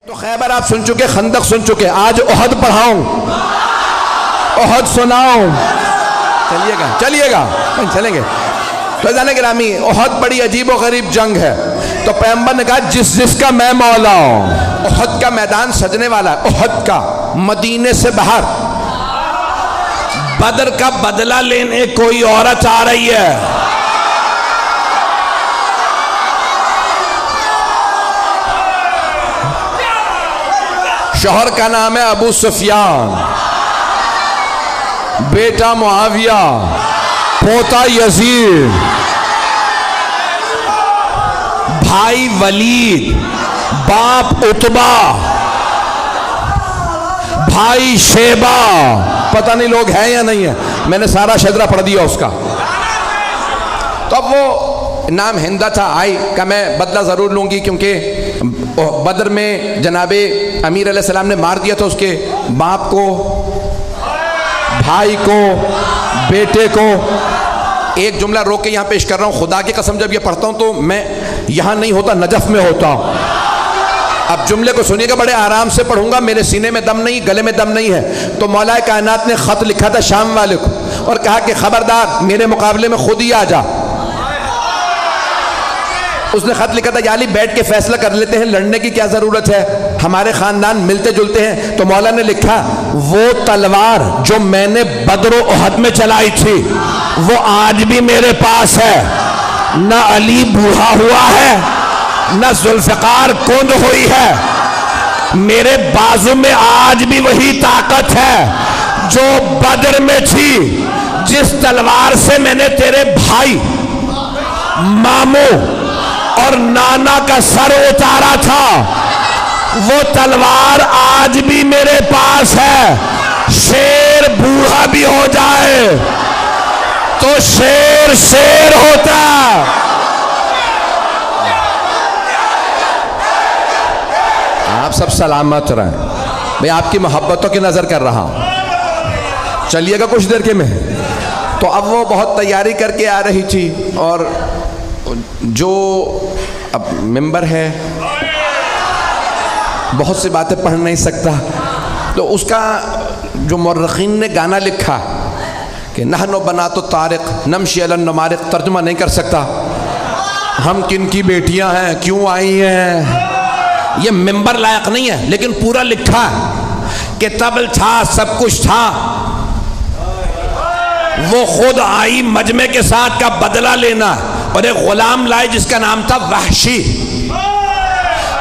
تو خیبر آپ سن چکے، خندق سن چکے، آج احد پڑھاؤں، احد سناؤں، چلیے گا چلیں گے۔ تو جانے گرامی، احد بڑی عجیب و غریب جنگ ہے، تو پیغمبر نے کہا جس کا میں مولا ہوں۔ احد کا میدان سجنے والا ہے، احد کا، مدینے سے باہر۔ بدر کا بدلہ لینے کوئی عورت آ رہی ہے، شوہر کا نام ہے ابو سفیان، بیٹا معاویہ، پوتا یزید، بھائی ولید، باپ عتبہ، بھائی شیبہ، پتہ نہیں لوگ ہیں یا نہیں ہیں، میں نے سارا شجرہ پڑھ دیا اس کا۔ تو اب وہ نام ہندہ تھا، آئی کہ میں بدلہ ضرور لوں گی، کیونکہ بدر میں جناب امیر علیہ السلام نے مار دیا تھا اس کے باپ کو، بھائی کو، بیٹے کو۔ ایک جملہ روک کے یہاں پیش کر رہا ہوں، خدا کی قسم جب یہ پڑھتا ہوں تو میں یہاں نہیں ہوتا، نجف میں ہوتا ہوں۔ اب جملے کو سنیے گا، بڑے آرام سے پڑھوں گا، میرے سینے میں دم نہیں، گلے میں دم نہیں ہے۔ تو مولا کائنات نے خط لکھا تھا شام والے کو اور کہا کہ خبردار میرے مقابلے میں خود ہی آ جا۔ اس نے خط لکھا تھا یا علی بیٹھ کے فیصلہ کر لیتے ہیں، لڑنے کی کیا ضرورت ہے، ہمارے خاندان ملتے جلتے ہیں۔ تو مولا نے لکھا وہ تلوار جو میں نے بدر و احد میں چلائی تھی وہ آج بھی میرے پاس ہے، نہ علی بوڑھا ہوا ہے نہ ذوالفقار کند ہوئی ہے، میرے بازو میں آج بھی وہی طاقت ہے جو بدر میں تھی۔ جس تلوار سے میں نے تیرے بھائی، ماموں اور نانا کا سر اتارا تھا وہ تلوار آج بھی میرے پاس ہے۔ شیر بوڑھا بھی ہو جائے تو شیر شیر ہوتا۔ آپ سب سلامت رہیں، میں آپ کی محبتوں کی نظر کر رہا ہوں، چلیے گا کچھ دیر کے میں۔ تو اب وہ بہت تیاری کر کے آ رہی تھی، اور جو اب ممبر ہے بہت سی باتیں پڑھ نہیں سکتا، تو اس کا جو مورخین نے گانا لکھا کہ نحن بنات الطارق نمشی علی النمارق، ترجمہ نہیں کر سکتا، ہم کن کی بیٹیاں ہیں، کیوں آئی ہیں، یہ ممبر لائق نہیں ہے، لیکن پورا لکھا کہ طبل تھا، سب کچھ تھا، وہ خود آئی مجمع کے ساتھ کا بدلہ لینا، اور ایک غلام لائے جس کا نام تھا وحشی۔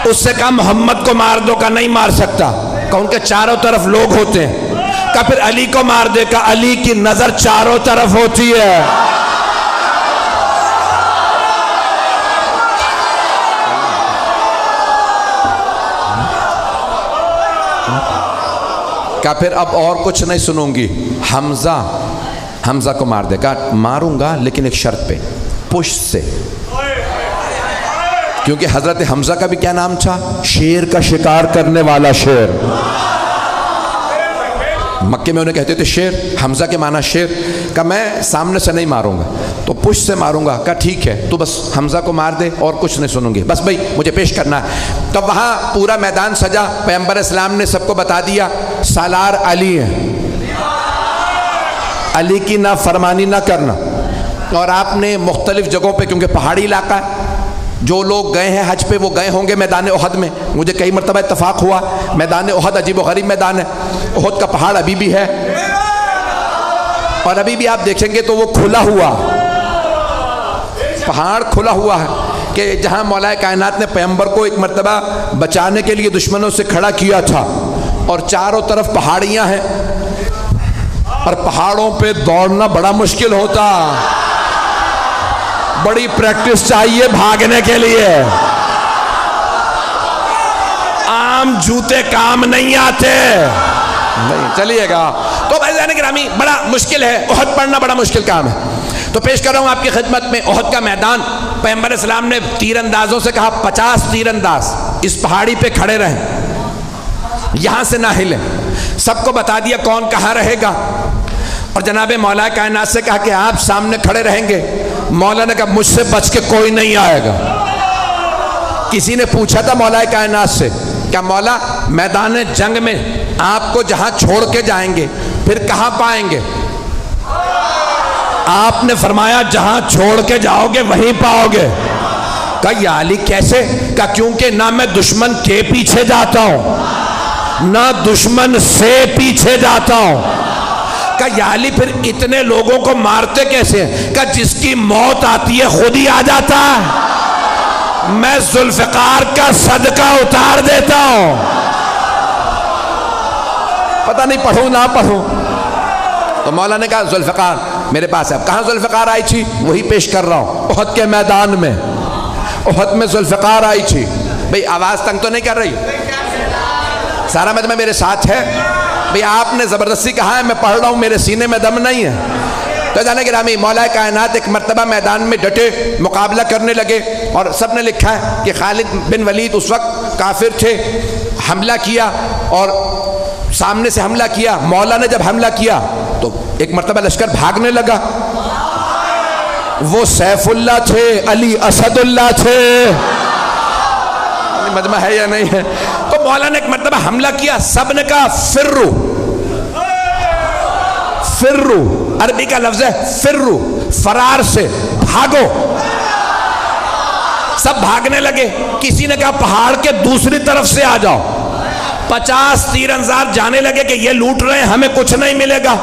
اس سے کہا محمد کو مار دو، کا نہیں مار سکتا، کہ ان کے چاروں طرف لوگ ہوتے ہیں، کہ پھر علی کو مار دے، کہ علی کی نظر چاروں طرف ہوتی ہے۔ کہ پھر اب اور کچھ نہیں سنوں گی، حمزہ کو مار دے، کہا ماروں گا لیکن ایک شرط پہ، پشت سے، کیونکہ حضرت حمزہ کا بھی کیا نام تھا، شیر کا شکار کرنے والا شیر۔ مکے میں انہیں کہتے تھے شیر، حمزہ کے معنی شیر۔ کہ میں سامنے سے نہیں ماروں گا تو پشت سے ماروں گا۔ کہا ٹھیک ہے، تو بس حمزہ کو مار دے اور کچھ نہیں سنوں گی، بس بھائی مجھے پیش کرنا ہے۔ تو وہاں پورا میدان سجا، پیغمبر اسلام نے سب کو بتا دیا سالار علی ہیں، علی کی نہ فرمانی نہ کرنا۔ اور آپ نے مختلف جگہوں پہ، کیونکہ پہاڑی علاقہ ہے، جو لوگ گئے ہیں حج پہ وہ گئے ہوں گے میدان احد میں، مجھے کئی مرتبہ اتفاق ہوا، میدان احد عجیب و غریب میدان ہے، احد کا پہاڑ ابھی بھی ہے، اور ابھی بھی آپ دیکھیں گے تو وہ کھلا ہوا پہاڑ، کھلا ہوا ہے، کہ جہاں مولا کائنات نے پیغمبر کو ایک مرتبہ بچانے کے لیے دشمنوں سے کھڑا کیا تھا، اور چاروں طرف پہاڑیاں ہیں، اور پہاڑوں پہ دوڑنا بڑا مشکل ہوتا، بڑی پریکٹس چاہیے بھاگنے کے لیے، عام جوتے کام نہیں آتے، نہیں چلیے گا۔ تو بھائیان گرامی بڑا مشکل ہے، احد پڑھنا بڑا مشکل کام ہے۔ تو پیش کر رہا ہوں آپ کی خدمت میں احد کا میدان۔ پیغمبر اسلام نے تیر اندازوں سے کہا 50 تیر انداز اس پہاڑی پہ کھڑے رہیں، یہاں سے نہ ہلیں، سب کو بتا دیا کون کہاں رہے گا، اور جناب مولا کائنات سے کہا کہ آپ سامنے کھڑے رہیں گے۔ مولا نے کہا مجھ سے بچ کے کوئی نہیں آئے گا۔ کسی نے پوچھا تھا مولا کائنات سے کیا مولا میدان جنگ میں آپ کو جہاں چھوڑ کے جائیں گے پھر کہاں پائیں گے؟ آپ نے فرمایا جہاں چھوڑ کے جاؤ گے وہیں پاؤ گے۔ کہا یا علی کیسے؟ کہا کیونکہ نہ میں دشمن کے پیچھے جاتا ہوں نہ دشمن سے پیچھے جاتا ہوں۔ کہا یا علی پھر اتنے لوگوں کو مارتے کیسے ہیں؟ کہا جس کی موت آتی ہے خود ہی آ جاتا ہے، میں ذوالفقار کا صدقہ اتار دیتا ہوں۔ پتہ نہیں پڑھوں نہ پڑھوں۔ تو مولا نے کہا ذوالفقار میرے پاس ہے۔ کہاں ذوالفقار آئی تھی؟ وہی پیش کر رہا ہوں، احد کے میدان میں۔ احد میں ذوالفقار آئی تھی۔ بھئی آواز تنگ تو نہیں کر رہی؟ سارا مجمع میرے ساتھ ہے؟ بھئی آپ نے زبردستی کہا ہے میں پڑھ رہا ہوں، میرے سینے میں دم نہیں ہے۔ تو جانے گرامی مولا کائنات ایک مرتبہ میدان میں ڈٹے مقابلہ کرنے لگے، اور سب نے لکھا ہے کہ خالد بن ولید اس وقت کافر تھے، حملہ کیا اور سامنے سے حملہ کیا۔ مولا نے جب حملہ کیا تو ایک مرتبہ لشکر بھاگنے لگا۔ وہ سیف اللہ تھے، علی اسد اللہ تھے۔ مجمع ہے یا نہیں ہے؟ تو مولا نے ایک مرتبہ حملہ کیا، سب نے کہا فرو فرو، عربی کا لفظ ہے فرو، فرار سے بھاگو۔ سب بھاگنے لگے۔ کسی نے کہا پہاڑ کے دوسری طرف سے آ جاؤ۔ 50 تیر انداز جانے لگے کہ یہ لوٹ رہے ہیں ہمیں کچھ نہیں ملے گا۔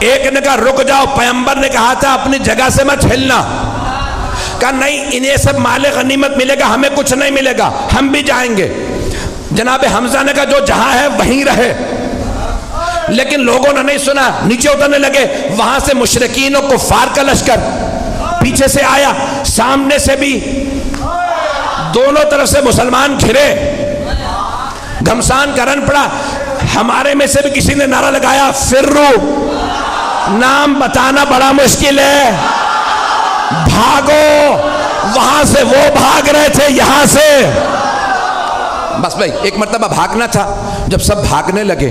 ایک نے کہا رک جاؤ، پیغمبر نے کہا تھا اپنی جگہ سے مت ہلنا۔ کہا نہیں انہیں سب مال غنیمت ملے گا ہمیں کچھ نہیں ملے گا، ہم بھی جائیں گے۔ جناب حمزہ نے کہا جو جہاں ہے وہیں رہے، لیکن لوگوں نے نہیں سنا، نیچے اترنے لگے۔ وہاں سے مشرکین و کفار کا لشکر پیچھے سے آیا، سامنے سے بھی، دونوں طرف سے مسلمان گھرے، گھمسان کرن پڑا۔ ہمارے میں سے بھی کسی نے نعرہ لگایا فرو، نام بتانا بڑا مشکل ہے، بھاگو۔ وہاں سے وہ بھاگ رہے تھے، یہاں سے بس بھائی ایک مرتبہ بھاگنا تھا۔ جب سب بھاگنے لگے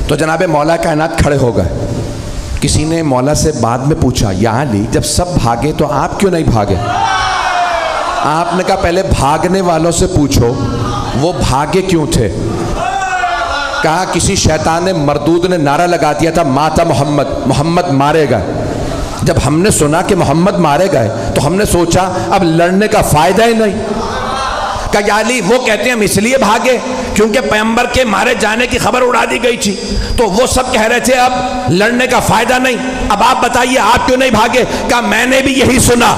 تو جناب مولا کائنات کھڑے ہو گئے۔ کسی نے مولا سے بعد میں پوچھا یا علی جب سب بھاگے تو آپ کیوں نہیں بھاگے؟ آپ نے کہا پہلے بھاگنے والوں سے پوچھو وہ بھاگے کیوں تھے۔ کہا کسی شیطان مردود نے نعرہ لگا دیا تھا ماتا محمد، محمد مارے گئے۔ جب ہم نے سنا کہ محمد مارے گئے تو ہم نے سوچا اب لڑنے کا فائدہ ہی نہیں۔ کہا یا علی وہ کہتے ہیں ہم اس لیے بھاگے کیونکہ پیغمبر کے مارے جانے کی خبر اڑا دی گئی تھی، تو وہ سب کہہ رہے تھے اب لڑنے کا فائدہ نہیں، اب آپ بتائیے آپ کیوں نہیں بھاگے؟ کہا میں نے بھی یہی سنا،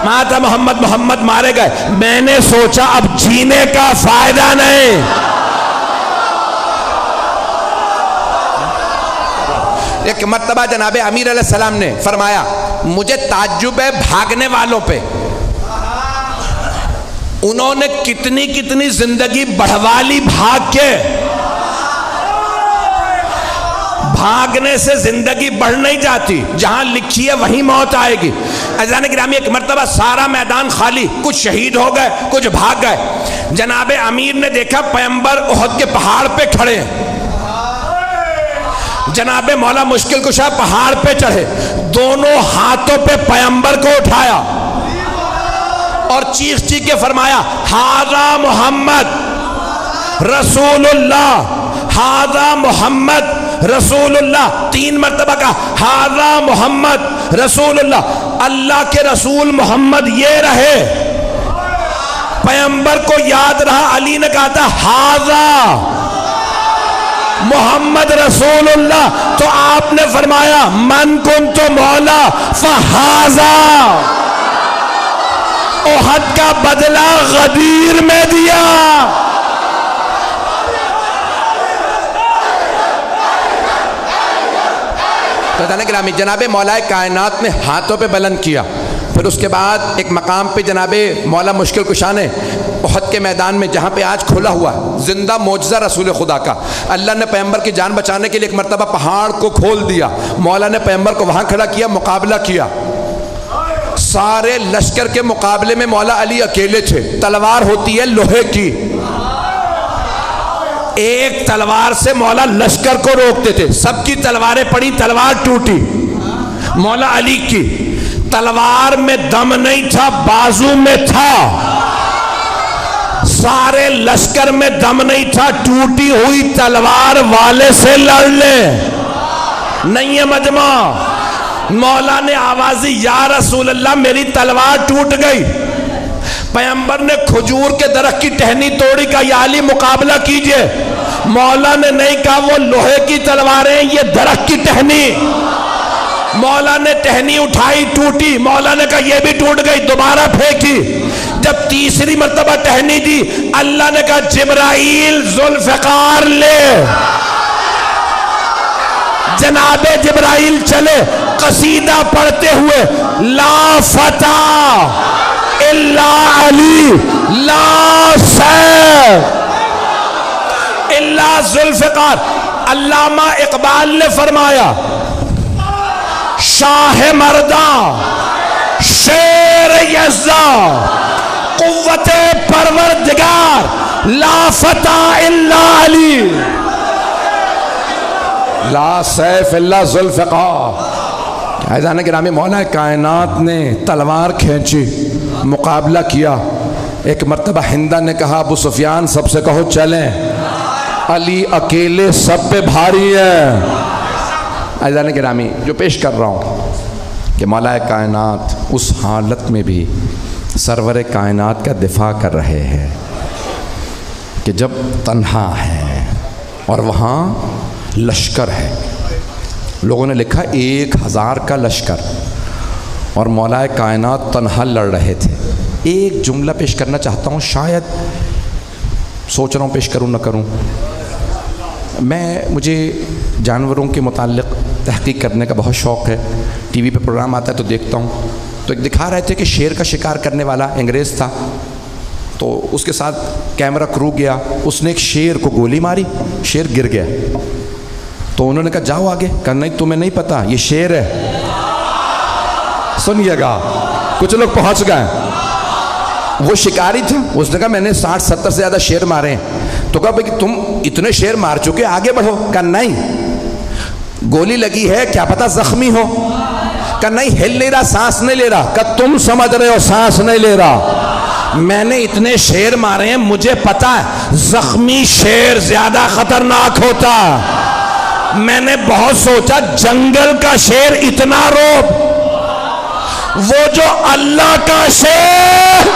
ماتا محمد، محمد مارے گئے، میں نے سوچا اب جینے کا فائدہ نہیں۔ ایک مرتبہ جناب امیر علیہ السلام نے فرمایا مجھے تعجب ہے بھاگنے والوں پہ، انہوں نے کتنی کتنی زندگی بڑھوا لی بھاگ کے۔ بھاگنے سے زندگی بڑھ نہیں جاتی، جہاں لکھی ہے وہیں موت آئے گی۔ عزیزان گرامی ایک مرتبہ سارا میدان خالی، کچھ شہید ہو گئے کچھ بھاگ گئے۔ جناب امیر نے دیکھا پیغمبر احد کے پہاڑ پہ کھڑے ہیں۔ جناب مولا مشکل کشا پہاڑ پہ چڑھے، دونوں ہاتھوں پہ پیغمبر کو اٹھایا اور چیخ چیخ کے فرمایا ھذا محمد رسول اللہ، ھذا محمد رسول اللہ۔ 3 مرتبہ کہا ھذا محمد رسول اللہ، اللہ کے رسول محمد یہ رہے۔ پیغمبر کو یاد رہا، علی نے کہا تھا ھذا محمد رسول اللہ، تو آپ نے فرمایا من کنت مولا فھذا، احد کا بدلہ غدیر میں دیا۔ تو گرامی جناب مولا کائنات نے ہاتھوں پہ بلند کیا، پھر اس کے بعد ایک مقام پہ جناب مولا مشکل کشا نے احد کے میدان میں جہاں پہ آج کھلا ہوا زندہ معجزہ رسول خدا کا، اللہ نے پیغمبر کی جان بچانے کے لیے ایک مرتبہ پہاڑ کو کھول دیا، مولا نے پیغمبر کو وہاں کھڑا کیا، مقابلہ کیا۔ سارے لشکر کے مقابلے میں مولا علی اکیلے تھے، تلوار ہوتی ہے لوہے کی، ایک تلوار سے مولا لشکر کو روکتے تھے، سب کی تلواریں پڑی، تلوار ٹوٹی، مولا علی کی تلوار میں دم نہیں تھا، بازو میں تھا، سارے لشکر میں دم نہیں تھا، ٹوٹی ہوئی تلوار والے سے لڑ لے، نہیں ہے مجمع۔ مولا نے آوازی یا رسول اللہ میری تلوار ٹوٹ گئی۔ پیغمبر نے کھجور کے درخت کی ٹہنی توڑی، کہا یا علی مقابلہ کیجئے۔ مولا نے نہیں کہا وہ لوہے کی تلواریں، یہ درخت کی ٹہنی۔ مولا نے ٹہنی اٹھائی، ٹوٹی، مولا نے کہا یہ بھی ٹوٹ گئی، دوبارہ پھینکی۔ جب تیسری مرتبہ ٹہنی دی، اللہ نے کہا جبرائیل ذوالفقار لے۔ جناب جبرائیل چلے قصیدہ پڑھتے ہوئے، لا فتح الا علی، لا سیف الا ذوالفقار۔ علامہ اقبال نے فرمایا شاہ مرداں شیر یزداں قوت پروردگار، لا فتح الا علی، لا سیف الا ذوالفقار۔ عزیزان گرامی، مولا کائنات نے تلوار کھینچی، مقابلہ کیا۔ ایک مرتبہ ہندہ نے کہا ابو سفیان سب سے کہو چلیں، علی اکیلے سب پہ بھاری ہے۔ عزیزان گرامی، جو پیش کر رہا ہوں کہ مولا کائنات اس حالت میں بھی سرور کائنات کا دفاع کر رہے ہیں کہ جب تنہا ہے اور وہاں لشکر ہے، لوگوں نے لکھا 1000 کا لشکر، اور مولا کائنات تنہا لڑ رہے تھے۔ ایک جملہ پیش کرنا چاہتا ہوں، شاید سوچ رہا ہوں پیش کروں نہ کروں۔ مجھے جانوروں کے متعلق تحقیق کرنے کا بہت شوق ہے، ٹی وی پہ پروگرام آتا ہے تو دیکھتا ہوں۔ تو ایک دکھا رہے تھے کہ شیر کا شکار کرنے والا انگریز تھا، تو اس کے ساتھ کیمرہ کرو گیا، اس نے ایک شیر کو گولی ماری، شیر گر گیا۔ تو انہوں نے کہا جاؤ آگے، کہا نہیں تمہیں نہیں پتا یہ شیر ہے۔ سنیے گا، کچھ لوگ پہنچ گئے، وہ شکاری تھا، اس نے کہا میں نے 60-70 سے زیادہ شیر مارے ہیں۔ تو کہا بھئی تم اتنے شیر مار چکے، آگے بڑھو۔ کہا نہیں، گولی لگی ہے، کیا پتا زخمی ہو۔ کہا نہیں، ہل نہیں رہا، سانس نہیں لے رہا۔ کہا تم سمجھ رہے ہو سانس نہیں لے رہا، میں نے اتنے شیر مارے ہیں، مجھے پتا ہے زخمی شیر زیادہ خطرناک ہوتا۔ میں نے بہت سوچا، جنگل کا شیر اتنا روب، وہ جو اللہ کا شیر